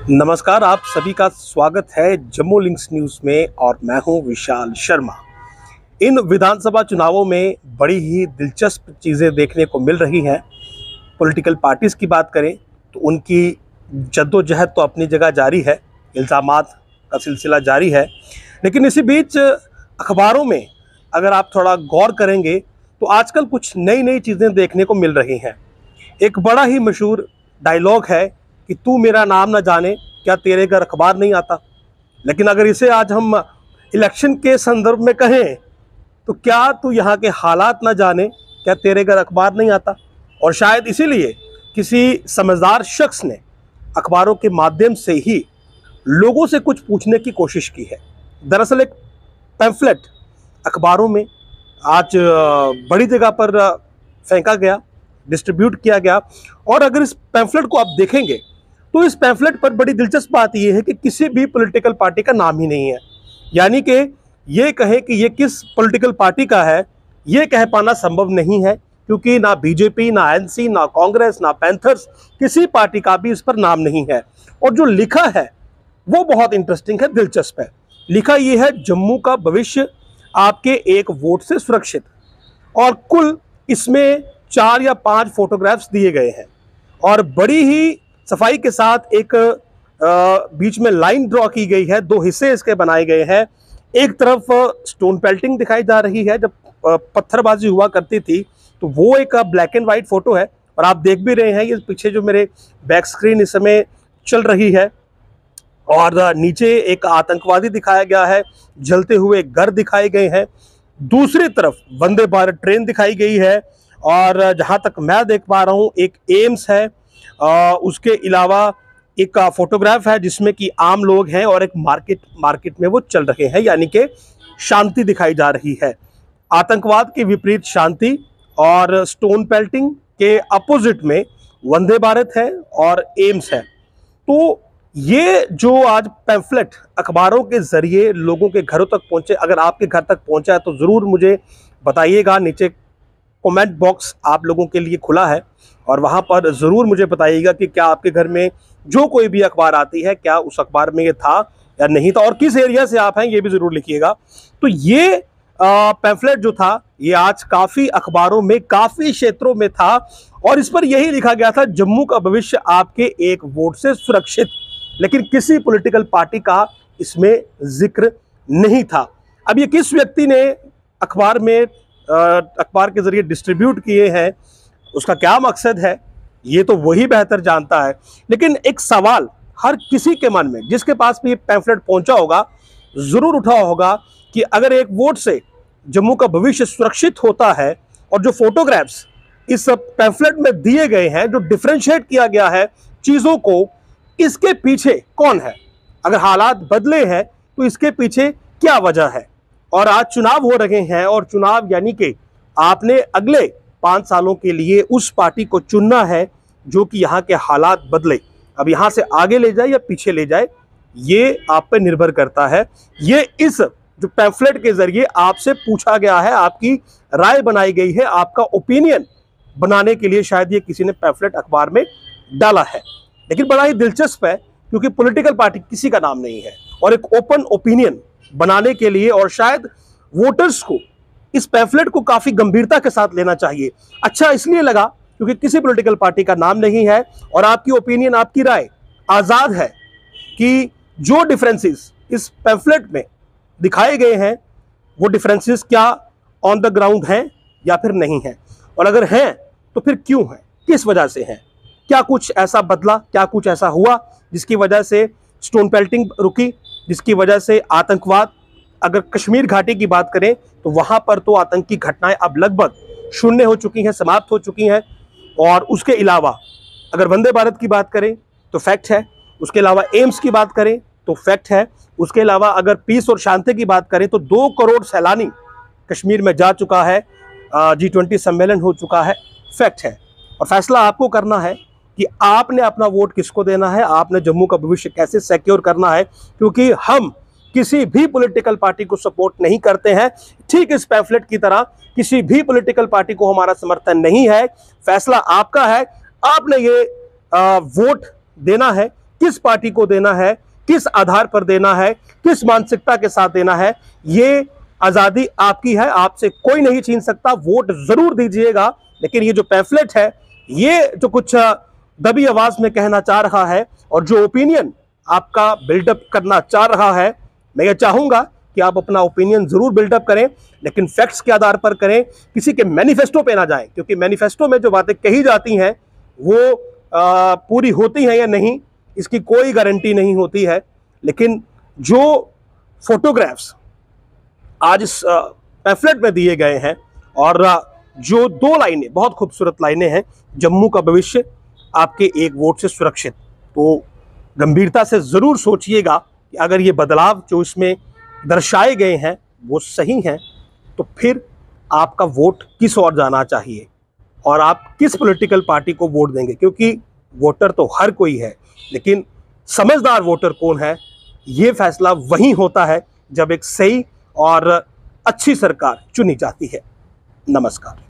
नमस्कार, आप सभी का स्वागत है जम्मू लिंक्स न्यूज़ में और मैं हूं विशाल शर्मा। इन विधानसभा चुनावों में बड़ी ही दिलचस्प चीज़ें देखने को मिल रही हैं। पॉलिटिकल पार्टीज़ की बात करें तो उनकी जद्दोजहद तो अपनी जगह जारी है, इल्ज़ामात का सिलसिला जारी है, लेकिन इसी बीच अखबारों में अगर आप थोड़ा गौर करेंगे तो आजकल कुछ नई नई चीज़ें देखने को मिल रही हैं। एक बड़ा ही मशहूर डायलॉग है कि तू मेरा नाम ना जाने, क्या तेरे घर अखबार नहीं आता। लेकिन अगर इसे आज हम इलेक्शन के संदर्भ में कहें तो क्या तू यहाँ के हालात ना जाने, क्या तेरे घर अखबार नहीं आता। और शायद इसीलिए किसी समझदार शख्स ने अखबारों के माध्यम से ही लोगों से कुछ पूछने की कोशिश की है। दरअसल एक पैम्फलेट अखबारों में आज बड़ी जगह पर फेंका गया, डिस्ट्रीब्यूट किया गया। और अगर इस पैम्फलेट को आप देखेंगे तो इस पैम्फलेट पर बड़ी दिलचस्प बात यह है कि किसी भी पॉलिटिकल पार्टी का नाम ही नहीं है। यानी कि ये कहें कि ये किस पॉलिटिकल पार्टी का है, ये कह पाना संभव नहीं है, क्योंकि ना बीजेपी, ना एनसी, ना कांग्रेस, ना पैंथर्स, किसी पार्टी का भी इस पर नाम नहीं है। और जो लिखा है वो बहुत इंटरेस्टिंग है, दिलचस्प है। लिखा ये है, जम्मू का भविष्य आपके एक वोट से सुरक्षित। और कुल इसमें 4 या 5 फोटोग्राफ्स दिए गए हैं और बड़ी ही सफाई के साथ एक बीच में लाइन ड्रॉ की गई है। 2 हिस्से इसके बनाए गए हैं। एक तरफ स्टोन पेल्टिंग दिखाई जा रही है, जब पत्थरबाजी हुआ करती थी तो वो एक ब्लैक एंड वाइट फोटो है। और आप देख भी रहे हैं ये पीछे जो मेरे बैक स्क्रीन इस समय चल रही है। और नीचे एक आतंकवादी दिखाया गया है, जलते हुए घर दिखाए गए हैं। दूसरी तरफ वंदे भारत ट्रेन दिखाई गई है और जहां तक मैं देख पा रहा हूं एक एम्स है। उसके अलावा एक फोटोग्राफ है जिसमें कि आम लोग हैं और एक मार्केट में वो चल रहे हैं, यानी कि शांति दिखाई जा रही है। आतंकवाद के विपरीत शांति और स्टोन पेल्टिंग के अपोजिट में वंदे भारत है और एम्स है। तो ये जो आज पैम्फलेट अखबारों के जरिए लोगों के घरों तक पहुंचे, अगर आपके घर तक पहुंचा है तो ज़रूर मुझे बताइएगा। नीचे कमेंट बॉक्स आप लोगों के लिए खुला है और वहां पर ज़रूर मुझे बताइएगा कि क्या आपके घर में जो कोई भी अखबार आती है, क्या उस अखबार में ये था या नहीं था, और किस एरिया से आप हैं ये भी ज़रूर लिखिएगा। तो ये पैम्फलेट जो था ये आज काफ़ी अखबारों में, काफ़ी क्षेत्रों में था और इस पर यही लिखा गया था, जम्मू का भविष्य आपके एक वोट से सुरक्षित। लेकिन किसी पॉलिटिकल पार्टी का इसमें जिक्र नहीं था। अब ये किस व्यक्ति ने अखबार में अखबार के जरिए डिस्ट्रीब्यूट किए हैं, उसका क्या मकसद है, ये तो वही बेहतर जानता है। लेकिन एक सवाल हर किसी के मन में, जिसके पास भी ये पैम्फलेट पहुंचा होगा, ज़रूर उठा होगा कि अगर एक वोट से जम्मू का भविष्य सुरक्षित होता है और जो फोटोग्राफ्स इस पैम्फलेट में दिए गए हैं, जो डिफ्रेंशिएट किया गया है चीज़ों को, इसके पीछे कौन है। अगर हालात बदले हैं तो इसके पीछे क्या वजह है। और आज चुनाव हो रहे हैं और चुनाव यानी कि आपने अगले 5 सालों के लिए उस पार्टी को चुनना है जो कि यहाँ के हालात बदले। अब यहाँ से आगे ले जाए या पीछे ले जाए ये आप पे निर्भर करता है। ये इस जो पैम्फलेट के जरिए आपसे पूछा गया है, आपकी राय बनाई गई है, आपका ओपिनियन बनाने के लिए शायद ये किसी ने पैम्फलेट अखबार में डाला है। लेकिन बड़ा ही दिलचस्प है क्योंकि पॉलिटिकल पार्टी किसी का नाम नहीं है और एक ओपन ओपिनियन बनाने के लिए, और शायद वोटर्स को इस पैम्फलेट को काफी गंभीरता के साथ लेना चाहिए। अच्छा इसलिए लगा क्योंकि किसी पॉलिटिकल पार्टी का नाम नहीं है और आपकी ओपिनियन, आपकी राय आजाद है कि जो डिफरेंसेस इस पैम्फलेट में दिखाए गए हैं वो डिफरेंसेस क्या ऑन द ग्राउंड हैं या फिर नहीं हैं, और अगर हैं तो फिर क्यों हैं, किस वजह से हैं, क्या कुछ ऐसा बदला, क्या कुछ ऐसा हुआ जिसकी वजह से स्टोन पेल्टिंग रुकी, जिसकी वजह से आतंकवाद, अगर कश्मीर घाटी की बात करें तो वहां पर तो आतंकी घटनाएं अब लगभग शून्य हो चुकी हैं, समाप्त हो चुकी हैं। और उसके अलावा अगर वंदे भारत की बात करें तो फैक्ट है, उसके अलावा एम्स की बात करें तो फैक्ट है, उसके अलावा अगर पीस और शांति की बात करें तो 2 करोड़ सैलानी कश्मीर में जा चुका है, G20 सम्मेलन हो चुका है, फैक्ट है। और फैसला आपको करना है कि आपने अपना वोट किसको देना है, आपने जम्मू का भविष्य कैसे सिक्योर करना है, क्योंकि हम किसी भी पॉलिटिकल पार्टी को सपोर्ट नहीं करते हैं। ठीक इस पैम्फलेट की तरह किसी भी पॉलिटिकल पार्टी को हमारा समर्थन नहीं है। फैसला आपका है, आपने ये वोट देना है किस पार्टी को देना है, किस आधार पर देना है, किस मानसिकता के साथ देना है, ये आजादी आपकी है, आपसे कोई नहीं छीन सकता। वोट जरूर दीजिएगा, लेकिन ये जो पैम्फलेट है, ये जो कुछ दबी आवाज में कहना चाह रहा है और जो ओपिनियन आपका बिल्डअप करना चाह रहा है, मैं ये चाहूंगा कि आप अपना ओपिनियन जरूर बिल्डअप करें, लेकिन फैक्ट्स के आधार पर करें, किसी के मैनिफेस्टो पे ना जाएं, क्योंकि मैनिफेस्टो में जो बातें कही जाती हैं वो पूरी होती हैं या नहीं, इसकी कोई गारंटी नहीं होती है। लेकिन जो फोटोग्राफ्स आज इस पैम्फलेट में दिए गए हैं और जो 2 लाइनें, बहुत खूबसूरत लाइनें हैं, जम्मू का भविष्य आपके एक वोट से सुरक्षित, तो गंभीरता से जरूर सोचिएगा कि अगर ये बदलाव जो इसमें दर्शाए गए हैं वो सही हैं, तो फिर आपका वोट किस ओर जाना चाहिए और आप किस पॉलिटिकल पार्टी को वोट देंगे, क्योंकि वोटर तो हर कोई है, लेकिन समझदार वोटर कौन है, ये फैसला वही होता है जब एक सही और अच्छी सरकार चुनी जाती है। नमस्कार।